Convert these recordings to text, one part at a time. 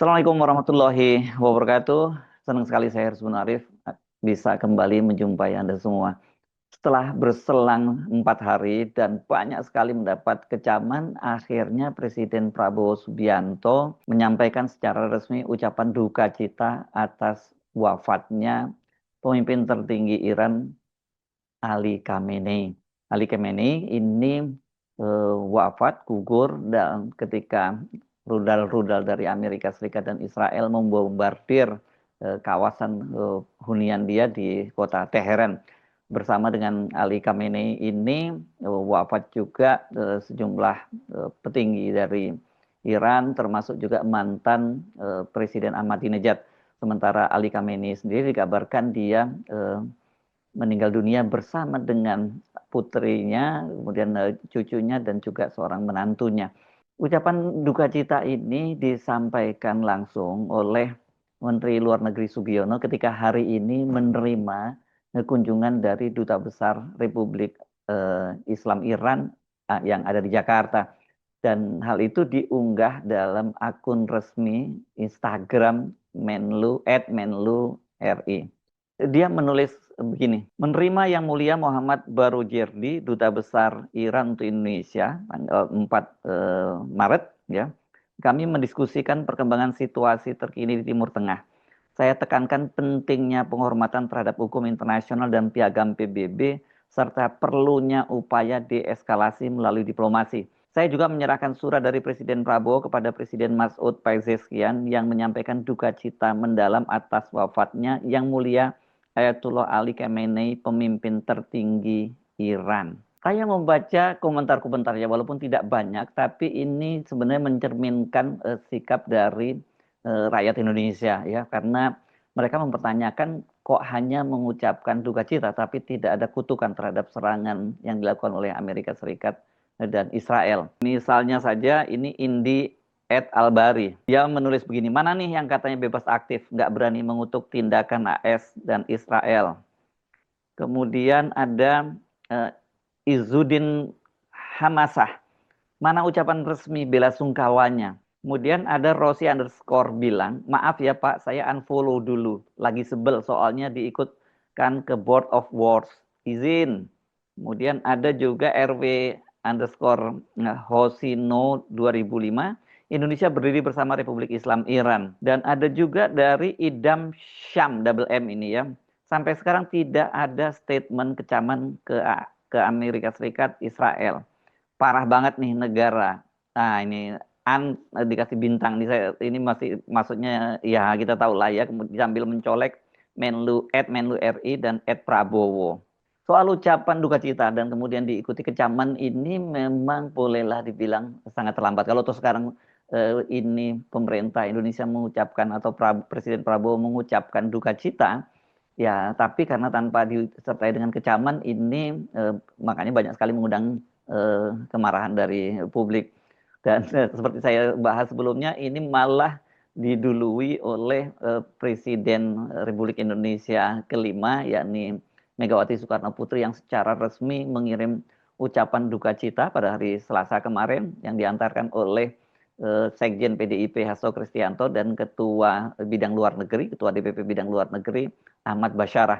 Assalamualaikum warahmatullahi wabarakatuh. Senang sekali saya Harus Arif bisa kembali menjumpai Anda semua. Setelah berselang 4 hari dan banyak sekali mendapat kecaman, akhirnya Presiden Prabowo Subianto menyampaikan secara resmi ucapan duka cita atas wafatnya pemimpin tertinggi Iran Ali Khamenei. Ali Khamenei ini wafat gugur dan ketika rudal-rudal dari Amerika Serikat dan Israel membombardir kawasan hunian dia di kota Teheran. Bersama dengan Ali Khamenei ini wafat juga sejumlah petinggi dari Iran, termasuk juga mantan Presiden Ahmadinejad. Sementara Ali Khamenei sendiri dikabarkan dia meninggal dunia bersama dengan putrinya, kemudian cucunya dan juga seorang menantunya. Ucapan duka cita ini disampaikan langsung oleh Menteri Luar Negeri Sugiono ketika hari ini menerima kunjungan dari Duta Besar Republik Islam Iran yang ada di Jakarta. Dan hal itu diunggah dalam akun resmi Instagram Menlu @Menlu RI. Dia menulis begini, menerima Yang Mulia Muhammad Barojerdi, Duta Besar Iran untuk Indonesia, tanggal 4 Maret, ya. Kami mendiskusikan perkembangan situasi terkini di Timur Tengah. Saya tekankan pentingnya penghormatan terhadap hukum internasional dan piagam PBB, serta perlunya upaya deeskalasi melalui diplomasi. Saya juga menyerahkan surat dari Presiden Prabowo kepada Presiden Mas'ud Pezeshkian yang menyampaikan duka cita mendalam atas wafatnya Yang Mulia Ayatullah Ali Khamenei, pemimpin tertinggi Iran. Saya membaca komentar-komentarnya walaupun tidak banyak, tapi ini sebenarnya mencerminkan sikap dari rakyat Indonesia, ya, karena mereka mempertanyakan kok hanya mengucapkan duka cita tapi tidak ada kutukan terhadap serangan yang dilakukan oleh Amerika Serikat dan Israel. Misalnya saja ini Indi Albari. Dia menulis begini, mana nih yang katanya bebas aktif, nggak berani mengutuk tindakan AS dan Israel. Kemudian ada Izzuddin Hamasah. Mana ucapan resmi bela sungkawanya? Kemudian ada Rosi underscore bilang, maaf ya Pak, saya unfollow dulu. Lagi sebel soalnya diikutkan ke Board of Wars. Izin. Kemudian ada juga RW underscore Hosino 2005. Indonesia berdiri bersama Republik Islam Iran. Dan ada juga dari Idam Syam, double M ini ya. Sampai sekarang tidak ada statement kecaman ke Amerika Serikat, Israel. Parah banget nih negara. Nah ini dikasih bintang nih, ini masih maksudnya ya kita tahu lah ya, kemudian sambil mencolek Menlu RI dan @Prabowo. Soal ucapan duka cita dan kemudian diikuti kecaman ini memang bolehlah dibilang sangat terlambat. Kalau tuh sekarang ini pemerintah Indonesia mengucapkan atau Presiden Prabowo mengucapkan duka cita, ya, tapi karena tanpa disertai dengan kecaman ini makanya banyak sekali mengundang kemarahan dari publik. Dan seperti saya bahas sebelumnya, ini malah didului oleh Presiden Republik Indonesia kelima, yakni Megawati Soekarno Putri, yang secara resmi mengirim ucapan duka cita pada hari Selasa kemarin yang diantarkan oleh Sekjen PDIP Hasto Kristianto dan Ketua Bidang Luar Negeri, Ketua DPP Bidang Luar Negeri Ahmad Basyarah.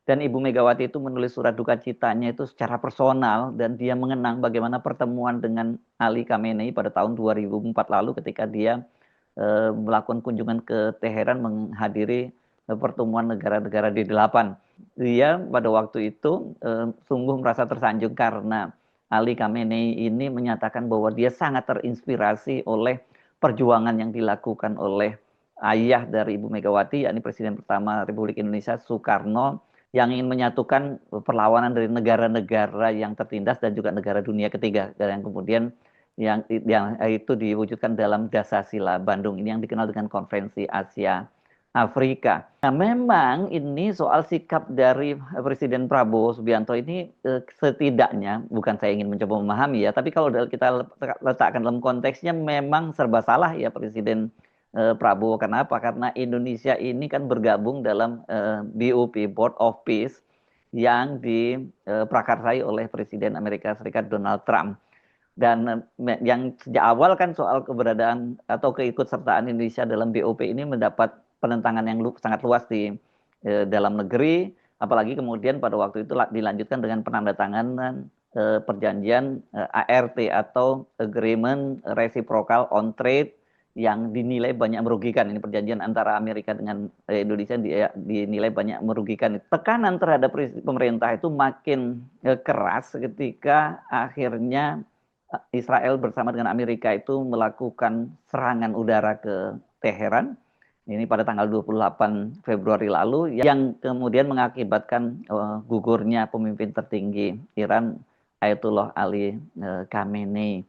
Dan Ibu Megawati itu menulis surat duka citanya itu secara personal dan dia mengenang bagaimana pertemuan dengan Ali Khamenei pada tahun 2004 lalu ketika dia melakukan kunjungan ke Teheran menghadiri pertemuan negara-negara D8. Dia pada waktu itu sungguh merasa tersanjung karena Ali Khamenei ini menyatakan bahwa dia sangat terinspirasi oleh perjuangan yang dilakukan oleh ayah dari Ibu Megawati, yakni Presiden pertama Republik Indonesia Soekarno, yang ingin menyatukan perlawanan dari negara-negara yang tertindas dan juga negara dunia ketiga, dan yang kemudian yang itu diwujudkan dalam Dasasila Bandung ini yang dikenal dengan Konferensi Asia Afrika. Nah, memang ini soal sikap dari Presiden Prabowo Subianto ini setidaknya, bukan saya ingin mencoba memahami ya, tapi kalau kita letakkan dalam konteksnya memang serba salah ya Presiden Prabowo. Kenapa? Karena Indonesia ini kan bergabung dalam BOP, Board of Peace, yang diprakarsai oleh Presiden Amerika Serikat Donald Trump. Dan yang sejak awal kan soal keberadaan atau keikutsertaan Indonesia dalam BOP ini mendapat penentangan yang sangat luas di dalam negeri, apalagi kemudian pada waktu itu dilanjutkan dengan penandatanganan perjanjian ART atau Agreement Reciprocal on Trade yang dinilai banyak merugikan. Ini perjanjian antara Amerika dengan Indonesia dinilai banyak merugikan. Tekanan terhadap pemerintah itu makin keras ketika akhirnya Israel bersama dengan Amerika itu melakukan serangan udara ke Teheran. Ini pada tanggal 28 Februari lalu yang kemudian mengakibatkan gugurnya pemimpin tertinggi Iran Ayatollah Ali Khamenei.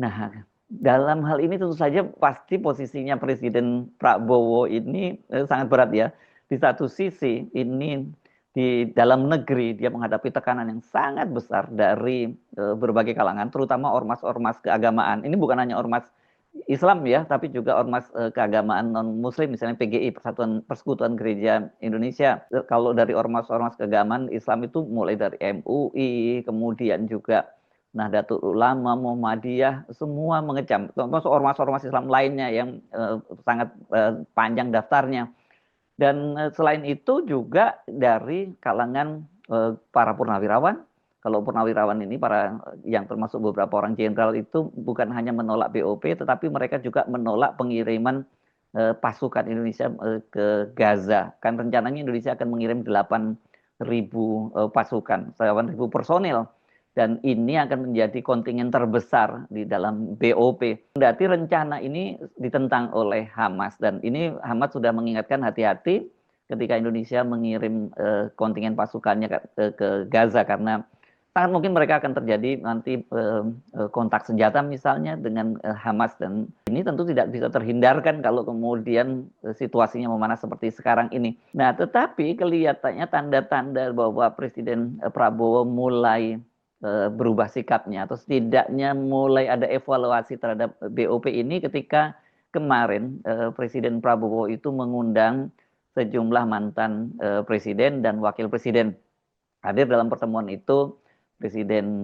Nah, dalam hal ini tentu saja pasti posisinya Presiden Prabowo ini sangat berat ya. Di satu sisi ini di dalam negeri dia menghadapi tekanan yang sangat besar dari berbagai kalangan, terutama ormas-ormas keagamaan. Ini bukan hanya ormas Islam ya, tapi juga ormas keagamaan non-Muslim, misalnya PGI, Persekutuan Gereja Indonesia. Kalau dari ormas-ormas keagamaan Islam itu mulai dari MUI, kemudian juga Nahdlatul Ulama, Muhammadiyah, semua mengecam. Termasuk ormas-ormas Islam lainnya yang sangat panjang daftarnya. Dan selain itu juga dari kalangan para purnawirawan. Kalau purnawirawan ini para yang termasuk beberapa orang jenderal itu bukan hanya menolak BOP, tetapi mereka juga menolak pengiriman pasukan Indonesia ke Gaza. Kan rencananya Indonesia akan mengirim 8.000 pasukan, 8.000 personil. Dan ini akan menjadi kontingen terbesar di dalam BOP. Berarti rencana ini ditentang oleh Hamas. Dan ini Hamas sudah mengingatkan hati-hati ketika Indonesia mengirim kontingen pasukannya ke Gaza. Karena sangat mungkin mereka akan terjadi nanti kontak senjata misalnya dengan Hamas. Dan ini tentu tidak bisa terhindarkan kalau kemudian situasinya memanas seperti sekarang ini. Nah, tetapi kelihatannya tanda-tanda bahwa Presiden Prabowo mulai berubah sikapnya atau setidaknya mulai ada evaluasi terhadap BOP ini ketika kemarin Presiden Prabowo itu mengundang sejumlah mantan presiden dan wakil presiden. Hadir dalam pertemuan itu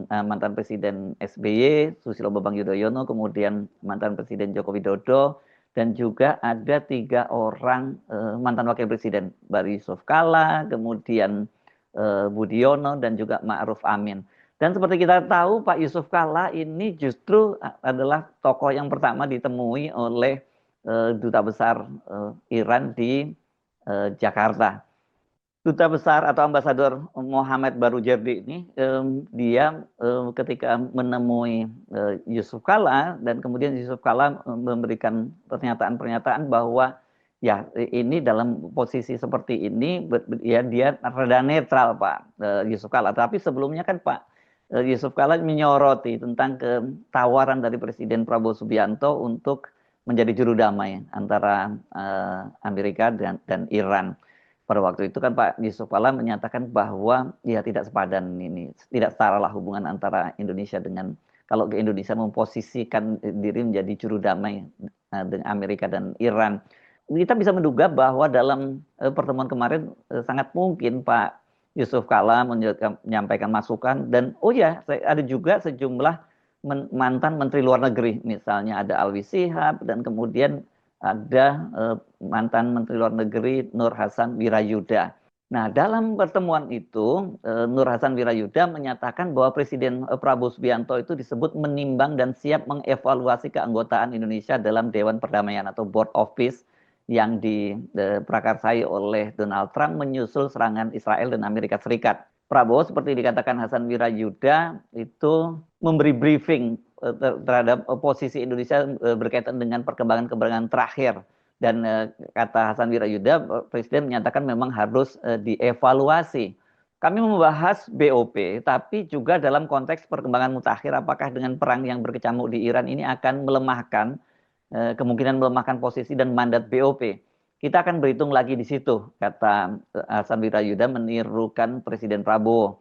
mantan Presiden SBY, Susilo Bambang Yudhoyono, kemudian mantan Presiden Joko Widodo, dan juga ada 3 orang mantan wakil presiden, Bari Yusuf Kalla, kemudian Budiono, dan juga Ma'ruf Amin. Dan seperti kita tahu, Pak Yusuf Kalla ini justru adalah tokoh yang pertama ditemui oleh Duta Besar Iran di Jakarta. Duta Besar atau Ambasador Muhammad Barujerdi ini, dia ketika menemui Yusuf Kalla, dan kemudian Yusuf Kalla memberikan pernyataan-pernyataan bahwa ya ini dalam posisi seperti ini ya dia rada netral Pak Yusuf Kalla. Tapi sebelumnya kan Pak Yusuf Kalla menyoroti tentang tawaran dari Presiden Prabowo Subianto untuk menjadi juru damai antara Amerika dan Iran. Pada waktu itu kan Pak Yusuf Kalla menyatakan bahwa ya tidak sepadan ini, tidak setara lah hubungan antara Indonesia dengan, kalau Indonesia memposisikan diri menjadi juru damai dengan Amerika dan Iran. Kita bisa menduga bahwa dalam pertemuan kemarin sangat mungkin Pak Yusuf Kalla menyampaikan masukan, dan ada juga sejumlah mantan Menteri Luar Negeri, misalnya ada Alwi Shihab, dan kemudian ada mantan Menteri Luar Negeri Nur Hasan Wirayuda. Nah, dalam pertemuan itu Nur Hasan Wirayuda menyatakan bahwa Presiden Prabowo Subianto itu disebut menimbang dan siap mengevaluasi keanggotaan Indonesia dalam Dewan Perdamaian atau Board of Peace yang diprakarsai oleh Donald Trump menyusul serangan Israel dan Amerika Serikat. Prabowo seperti dikatakan Hasan Wirayuda itu memberi briefing terhadap posisi Indonesia berkaitan dengan perkembangan terakhir. Dan kata Hasan Wirayuda, Presiden menyatakan memang harus dievaluasi. Kami membahas BOP, tapi juga dalam konteks perkembangan mutakhir, apakah dengan perang yang berkecamuk di Iran ini akan melemahkan, kemungkinan melemahkan posisi dan mandat BOP. Kita akan berhitung lagi di situ, kata Hasan Wirayuda menirukan Presiden Prabowo.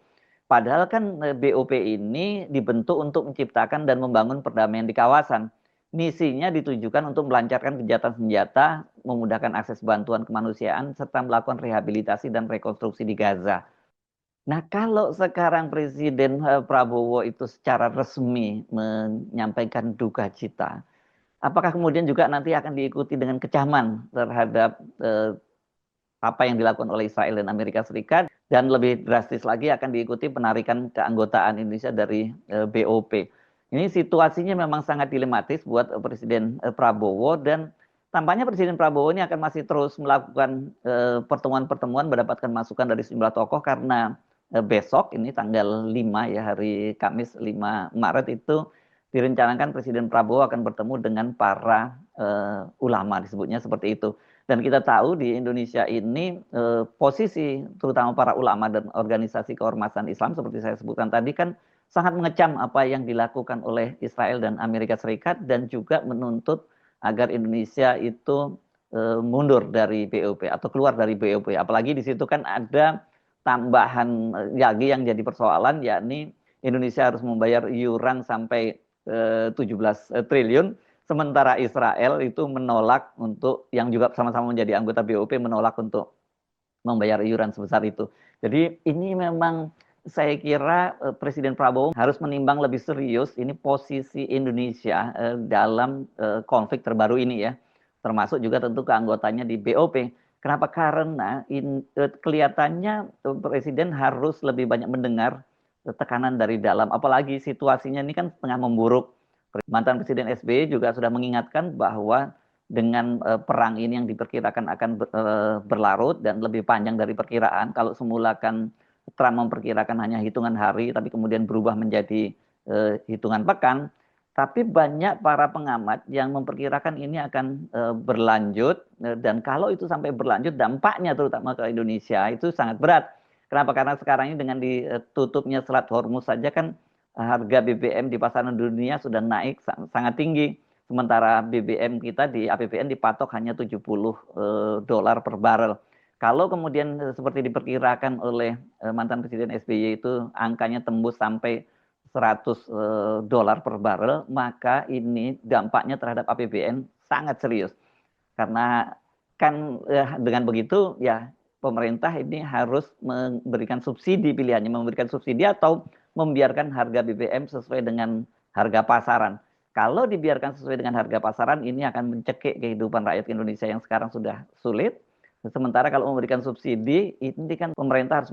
Padahal kan BOP ini dibentuk untuk menciptakan dan membangun perdamaian di kawasan. Misinya ditujukan untuk melancarkan gencatan senjata, memudahkan akses bantuan kemanusiaan, serta melakukan rehabilitasi dan rekonstruksi di Gaza. Nah, kalau sekarang Presiden Prabowo itu secara resmi menyampaikan duka cita, apakah kemudian juga nanti akan diikuti dengan kecaman terhadap apa yang dilakukan oleh Israel dan Amerika Serikat, dan lebih drastis lagi akan diikuti penarikan keanggotaan Indonesia dari BOP. Ini situasinya memang sangat dilematis buat Presiden Prabowo, dan tampaknya Presiden Prabowo ini akan masih terus melakukan pertemuan-pertemuan, mendapatkan masukan dari sejumlah tokoh, karena besok ini tanggal 5 ya, hari Kamis 5 Maret itu direncanakan Presiden Prabowo akan bertemu dengan para ulama, disebutnya seperti itu. Dan kita tahu di Indonesia ini posisi terutama para ulama dan organisasi keormasan Islam seperti saya sebutkan tadi kan sangat mengecam apa yang dilakukan oleh Israel dan Amerika Serikat, dan juga menuntut agar Indonesia itu mundur dari BOP atau keluar dari BOP. Apalagi di situ kan ada tambahan lagi yang jadi persoalan, yakni Indonesia harus membayar iuran sampai 17 triliun. Sementara Israel itu menolak untuk, yang juga sama-sama menjadi anggota BOP, menolak untuk membayar iuran sebesar itu. Jadi ini memang saya kira Presiden Prabowo harus menimbang lebih serius ini posisi Indonesia dalam konflik terbaru ini ya. Termasuk juga tentu keanggotaannya di BOP. Kenapa? Karena kelihatannya Presiden harus lebih banyak mendengar tekanan dari dalam. Apalagi situasinya ini kan tengah memburuk. Mantan Presiden SBY juga sudah mengingatkan bahwa dengan perang ini yang diperkirakan akan berlarut dan lebih panjang dari perkiraan. Kalau semula kan Trump memperkirakan hanya hitungan hari, tapi kemudian berubah menjadi hitungan pekan. Tapi banyak para pengamat yang memperkirakan ini akan berlanjut, dan kalau itu sampai berlanjut, dampaknya terutama ke Indonesia itu sangat berat. Kenapa? Karena sekarang ini dengan ditutupnya Selat Hormuz saja kan harga BBM di pasaran dunia sudah naik sangat tinggi. Sementara BBM kita di APBN dipatok hanya 70 dolar per barel. Kalau kemudian seperti diperkirakan oleh mantan Presiden SBY itu angkanya tembus sampai 100 dolar per barel, maka ini dampaknya terhadap APBN sangat serius. Karena kan dengan begitu ya pemerintah ini harus memberikan subsidi, pilihannya memberikan subsidi atau membiarkan harga BBM sesuai dengan harga pasaran. Kalau dibiarkan sesuai dengan harga pasaran, ini akan mencekik kehidupan rakyat Indonesia yang sekarang sudah sulit. Sementara kalau memberikan subsidi, ini kan pemerintah harus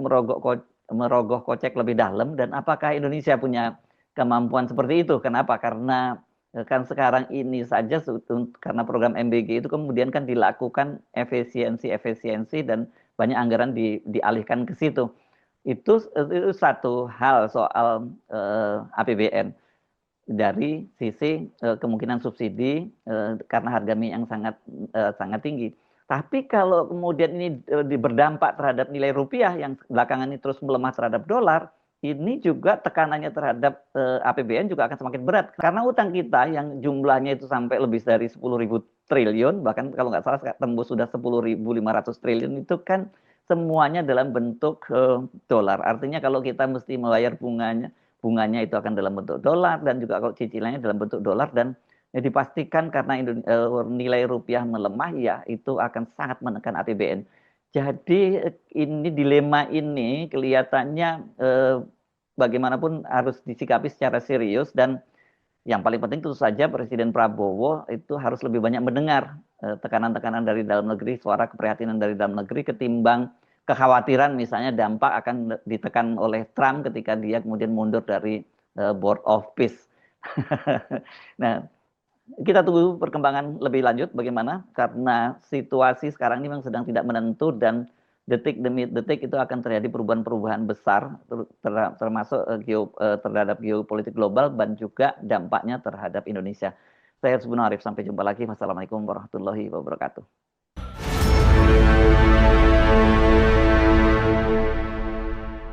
merogoh kocek lebih dalam, dan apakah Indonesia punya kemampuan seperti itu? Kenapa? Karena kan sekarang ini saja karena program MBG itu kemudian kan dilakukan efisiensi dan banyak anggaran dialihkan ke situ. Itu satu hal soal APBN dari sisi kemungkinan subsidi karena harga minyak yang sangat tinggi. Tapi kalau kemudian ini berdampak terhadap nilai rupiah yang belakangan ini terus melemah terhadap dolar, ini juga tekanannya terhadap APBN juga akan semakin berat. Karena utang kita yang jumlahnya itu sampai lebih dari 10.000 triliun, bahkan kalau nggak salah tembus sudah 10.500 triliun, itu kan semuanya dalam bentuk dolar. Artinya kalau kita mesti membayar bunganya itu akan dalam bentuk dolar, dan juga kalau cicilannya dalam bentuk dolar, dan ya dipastikan karena nilai rupiah melemah, ya itu akan sangat menekan APBN. Jadi ini dilema ini kelihatannya bagaimanapun harus disikapi secara serius, dan yang paling penting tentu saja Presiden Prabowo itu harus lebih banyak mendengar tekanan-tekanan dari dalam negeri, suara keprihatinan dari dalam negeri, ketimbang kekhawatiran misalnya dampak akan ditekan oleh Trump ketika dia kemudian mundur dari Board of Peace. Nah, kita tunggu perkembangan lebih lanjut bagaimana, karena situasi sekarang ini memang sedang tidak menentu, dan detik demi detik itu akan terjadi perubahan-perubahan besar termasuk terhadap geopolitik global dan juga dampaknya terhadap Indonesia. Saya Arif, sampai jumpa lagi. Wassalamualaikum warahmatullahi wabarakatuh.